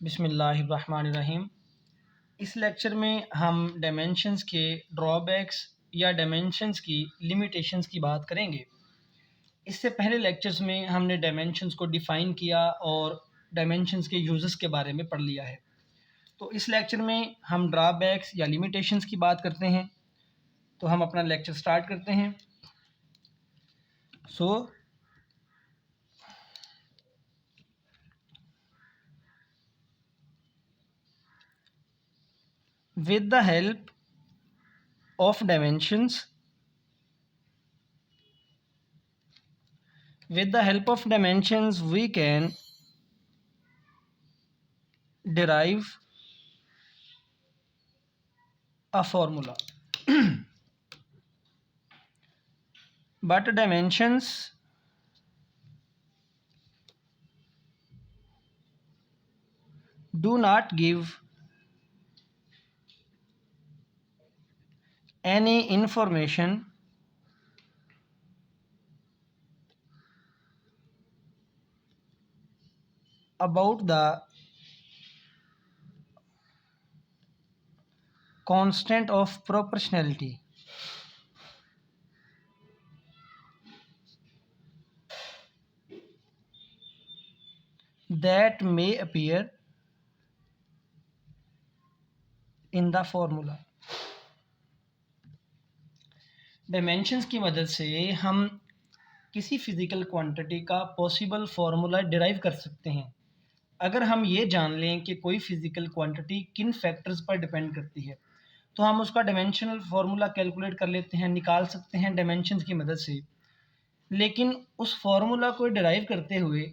बिस्मिल्लाहिर्रहमानिर्रहीम। इस लेक्चर में हम डायमेंशंस के ड्रॉबैक्स या डायमेंशंस की लिमिटेशंस की बात करेंगे। इससे पहले लेक्चर्स में हमने डायमेंशंस को डिफ़ाइन किया और डायमेंशंस के यूज़ेस के बारे में पढ़ लिया है। तो इस लेक्चर में हम ड्रॉबैक्स या लिमिटेशंस की बात करते हैं। तो हम अपना लेक्चर स्टार्ट करते हैं। With the help of dimensions, we can derive a formula. But dimensions do not give any information about the constant of proportionality that may appear in the formula. Dimensions की मदद से हम किसी physical quantity का possible formula derive कर सकते हैं अगर हम ये जान लें कि कोई फिज़िकल क्वांटिटी किन फैक्टर्स पर डिपेंड करती है। तो हम उसका डायमेंशनल फार्मूला कैलकुलेट कर लेते हैं, निकाल सकते हैं डायमेंशंस की मदद से। लेकिन उस फार्मूला को डिराइव करते हुए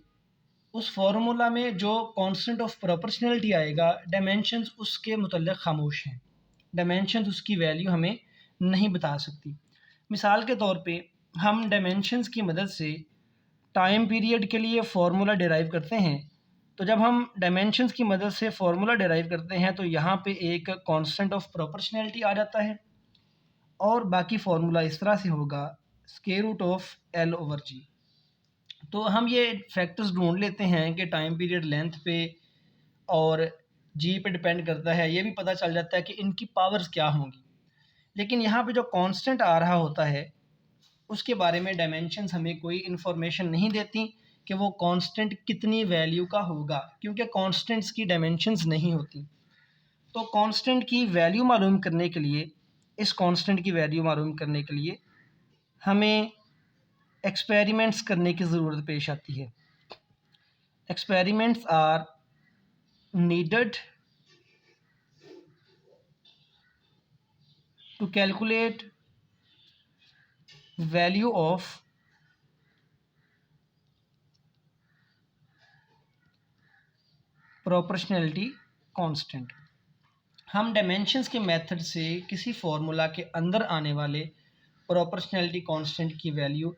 उस फार्मूला में जो कांस्टेंट ऑफ प्रोपोर्शनैलिटी आएगा, डायमेंशंस उसके मुतल्लिक़ खामोश हैं। डायमेंशंस उसकी वैल्यू हमें नहीं बता सकती। मिसाल के तौर पे हम डायमेंशंस की मदद से टाइम पीरियड के लिए फार्मूला डिराइव करते हैं। तो जब हम डायमेंशंस की मदद से फार्मूला डिराइव करते हैं तो यहाँ पे एक कांस्टेंट ऑफ प्रोपोर्शनैलिटी आ जाता है और बाकी फार्मूला इस तरह से होगा स्क्वायर रूट ऑफ L/G। तो हम ये फैक्टर्स ढूंढ लेते हैं कि टाइम पीरियड लेंथ पे और जी पे डिपेंड करता है। ये भी पता चल जाता है कि इनकी पावर्स क्या होंगी। लेकिन यहाँ पे जो कांस्टेंट आ रहा होता है उसके बारे में डायमेंशंस हमें कोई इन्फॉर्मेशन नहीं देती कि वो कांस्टेंट कितनी वैल्यू का होगा, क्योंकि कांस्टेंट्स की डायमेंशंस नहीं होती। तो कांस्टेंट की वैल्यू मालूम करने के लिए हमें एक्सपेरिमेंट्स करने की ज़रूरत पेश आती है। Experiments are needed to calculate value of proportionality constant. हम डायमेंशंस के मेथड से किसी फार्मूला के अंदर आने वाले प्रोपोर्शनैलिटी कांस्टेंट की वैल्यू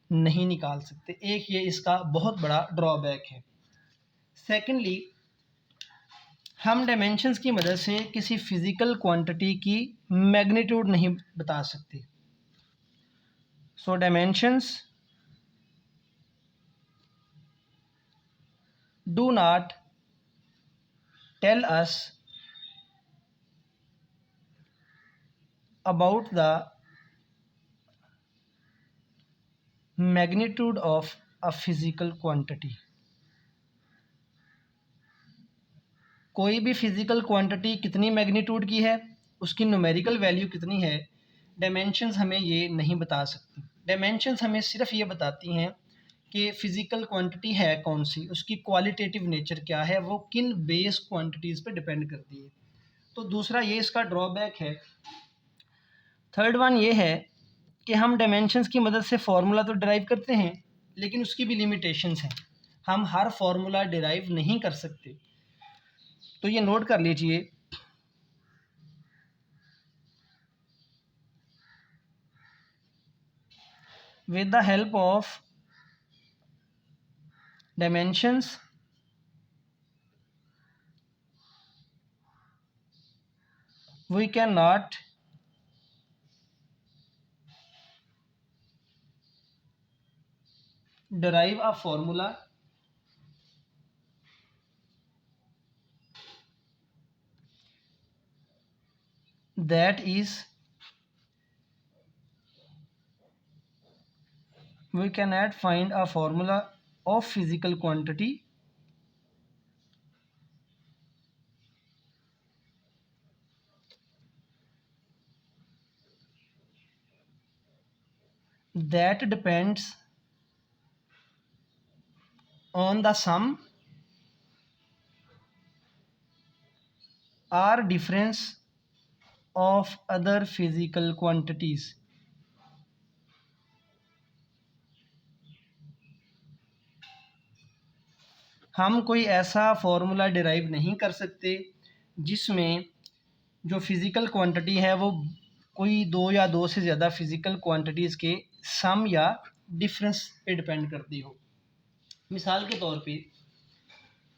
नहीं निकाल सकते। एक ये इसका बहुत बड़ा ड्रॉबैक है। सेकेंडली, हम डायमेंशंस की मदद से किसी फिज़िकल क्वांटिटी की मैग्नीट्यूड नहीं बता सकते। So dimensions do not tell us about the magnitude of a physical quantity। कोई भी फिज़िकल क्वांटिटी कितनी मैग्नीट्यूड की है, उसकी न्यूमेरिकल वैल्यू कितनी है, डायमेंशंस हमें ये नहीं बता सकती। डायमेंशंस हमें सिर्फ ये बताती हैं कि फ़िज़िकल क्वांटिटी है कौन सी, उसकी क्वालिटेटिव नेचर क्या है, वो किन बेस क्वांटिटीज़ पे डिपेंड करती है। तो दूसरा ये इसका ड्रॉबैक है। थर्ड वन ये है कि हम डायमेंशंस की मदद से फार्मूला तो डिराइव करते हैं, लेकिन उसकी भी लिमिटेशंस हैं। हम हर फार्मूला डिराइव नहीं कर सकते। तो ये नोट कर लीजिए। With the help of dimensions we can not derive a formula that is we cannot find a formula of physical quantity that depends on the sum or difference of other physical quantities. हम कोई ऐसा formula derive नहीं कर सकते जिसमें जो physical quantity है वो कोई दो या दो से ज़्यादा फिज़िकल क्वांटिटीज़ के सम या डिफरेंस पे डिपेंड करती हो। मिसाल के तौर पे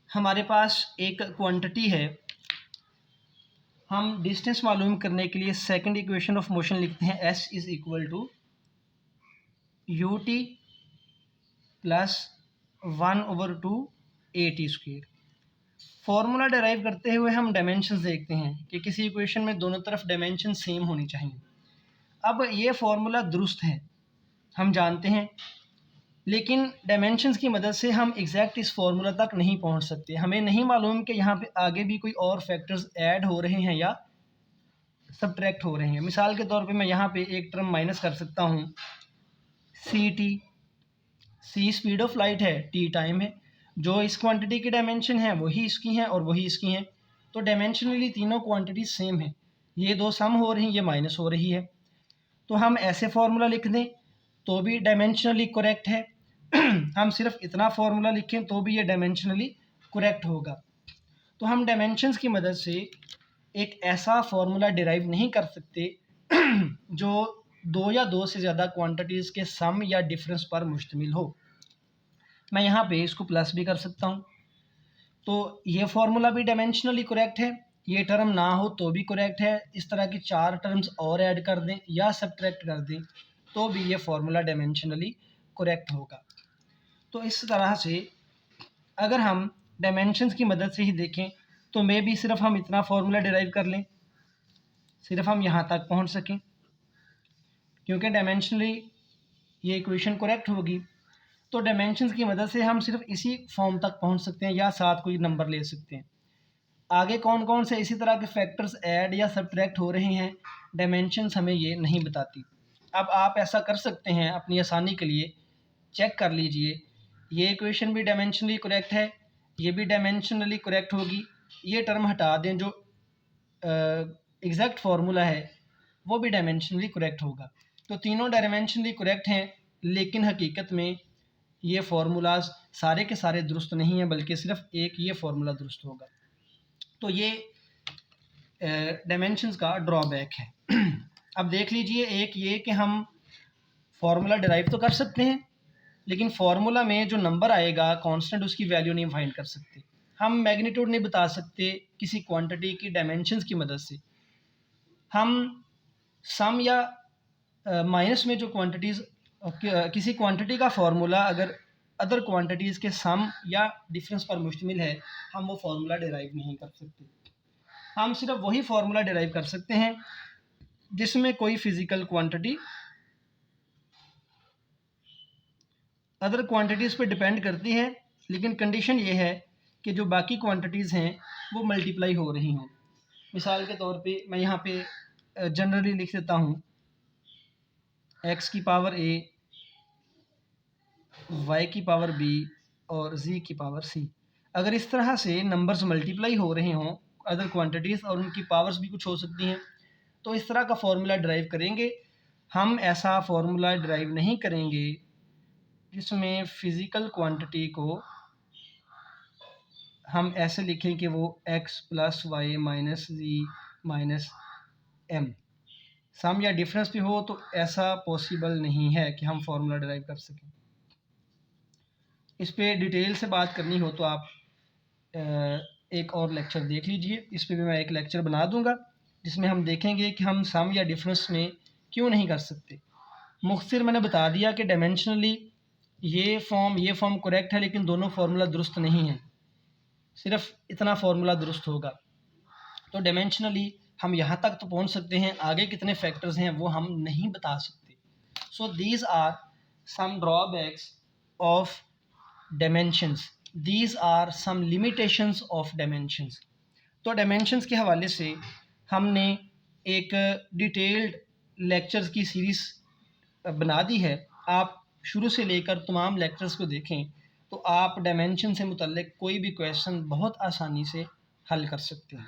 हमारे पास एक क्वांटिटी है, हम डिस्टेंस मालूम करने के लिए सेकंड इक्वेशन ऑफ मोशन लिखते हैं s is equal to u t plus 1/2 AT²। Formula derive करते हुए हम डायमेंशंस देखते हैं कि किसी इक्वेशन में दोनों तरफ डायमेंशन सेम होनी चाहिए। अब ये फॉर्मूला दुरुस्त है, हम जानते हैं, लेकिन डायमेंशंस की मदद से हम एग्जैक्ट इस फॉर्मूला तक नहीं पहुंच सकते। हमें नहीं मालूम कि यहाँ पे आगे भी कोई और फैक्टर्स ऐड हो रहे हैं या सब्ट्रैक्ट हो रहे हैं। मिसाल के तौर पे मैं यहाँ पे एक टर्म माइनस कर सकता हूँ, c t. C speed of light है, टी टाइम है। जो इस क्वांटिटी की डायमेंशन है वही इसकी हैं और वही इसकी हैं, तो डायमेंशनली तीनों क्वांटिटीज सेम है। ये दो सम हो रही हैं, ये माइनस हो रही है, तो हम ऐसे फार्मूला लिख दें तो भी डायमेंशनली करेक्ट है। हम सिर्फ इतना फार्मूला लिखें तो भी ये डायमेंशनली करेक्ट होगा। तो हम डायमेंशंस की मदद से एक ऐसा फार्मूला डिराइव नहीं कर सकते जो दो या दो से ज़्यादा क्वांटिटीज़ के सम या डिफरेंस पर मुश्तमिल हो। मैं यहाँ पे इसको प्लस भी कर सकता हूँ, तो ये फार्मूला भी डायमेंशनली करेक्ट है। ये टर्म ना हो तो भी करेक्ट है। इस तरह की चार टर्म्स और ऐड कर दें या सब्ट्रैक्ट कर दें तो भी ये फार्मूला डायमेंशनली करेक्ट होगा। तो इस तरह से अगर हम डायमेंशंस की मदद से ही देखें तो मे भी सिर्फ हम इतना फार्मूला डिराइव कर लें, सिर्फ हम यहाँ तक पहुँच सकें, क्योंकि डायमेंशनली ये इक्वेशन करेक्ट होगी। तो डायमेंशंस की मदद से हम सिर्फ इसी फॉर्म तक पहुँच सकते हैं या साथ कोई नंबर ले सकते हैं। आगे कौन कौन से इसी तरह के फैक्टर्स ऐड या सब्ट्रैक्ट हो रहे हैं, डायमेंशंस हमें ये नहीं बताती। अब आप ऐसा कर सकते हैं अपनी आसानी के लिए, चेक कर लीजिए, ये इक्वेशन भी डायमेंशनली करेक्ट है, ये भी डायमेंशनली करेक्ट होगी। ये टर्म हटा दें, जो एग्जैक्ट फार्मूला है वो भी डायमेंशनली करेक्ट होगा। तो तीनों डायमेंशनली करेक्ट हैं, लेकिन हकीकत में ये फार्मूलाज सारे के सारे दुरुस्त नहीं हैं, बल्कि सिर्फ एक ये फार्मूला दुरुस्त होगा। तो ये डायमेंशंस का ड्रॉबैक है। अब देख लीजिए, एक ये कि हम फार्मूला डिराइव तो कर सकते हैं, लेकिन फार्मूला में जो नंबर आएगा कांस्टेंट, उसकी वैल्यू नहीं फाइंड कर सकते। हम मैग्नीट्यूड नहीं बता सकते किसी क्वांटिटी की डायमेंशंस की मदद से। हम सम या माइनस में जो क्वांटिटीज़, किसी क्वांटिटी का फार्मूला अगर अदर क्वांटिटीज़ के सम या डिफरेंस पर मुश्तमिल है, हम वो फार्मूला डिराइव नहीं कर सकते। हम सिर्फ वही फार्मूला डिराइव कर सकते हैं जिसमें कोई फिज़िकल क्वांटिटी अदर क्वांटिटीज़ पे डिपेंड करती है, लेकिन कंडीशन ये है कि जो बाकी क्वांटिटीज़ हैं वो मल्टीप्लाई हो रही हों। मिसाल के तौर पे मैं यहाँ पे जनरली लिख देता हूँ x की पावर a, y की पावर b और z की पावर c। अगर इस तरह से नंबर्स मल्टीप्लाई हो रहे हों अदर क्वांटिटीज़ और उनकी पावर्स भी कुछ हो सकती हैं, तो इस तरह का फार्मूला ड्राइव करेंगे। हम ऐसा फार्मूला ड्राइव नहीं करेंगे जिसमें फ़िज़िकल क्वांटिटी को हम ऐसे लिखें कि वो x प्लस वाई माइनस जी माइनस एम सम या डिफरेंस भी हो, तो ऐसा पॉसिबल नहीं है कि हम फार्मूला डिराइव कर सकें। इस पे डिटेल से बात करनी हो तो आप एक और लेक्चर देख लीजिए। इस पे भी मैं एक लेक्चर बना दूंगा जिसमें हम देखेंगे कि हम सम या डिफरेंस में क्यों नहीं कर सकते। मुख्तसर मैंने बता दिया कि डायमेंशनली ये फॉर्म करेक्ट है, लेकिन दोनों फार्मूला दुरुस्त नहीं है, सिर्फ इतना फार्मूला दुरुस्त होगा। तो डायमेंशनली हम यहाँ तक तो पहुँच सकते हैं, आगे कितने फैक्टर्स हैं वो हम नहीं बता सकते। So these are some drawbacks of dimensions, these are some limitations of dimensions. तो डायमेंशंस के हवाले से हमने एक डिटेल्ड लेक्चर्स की सीरीज़ बना दी है। आप शुरू से लेकर तमाम लेक्चर्स को देखें तो आप डायमेंशन से मुतल्लिक कोई भी क्वेश्चन बहुत आसानी से हल कर सकते हैं।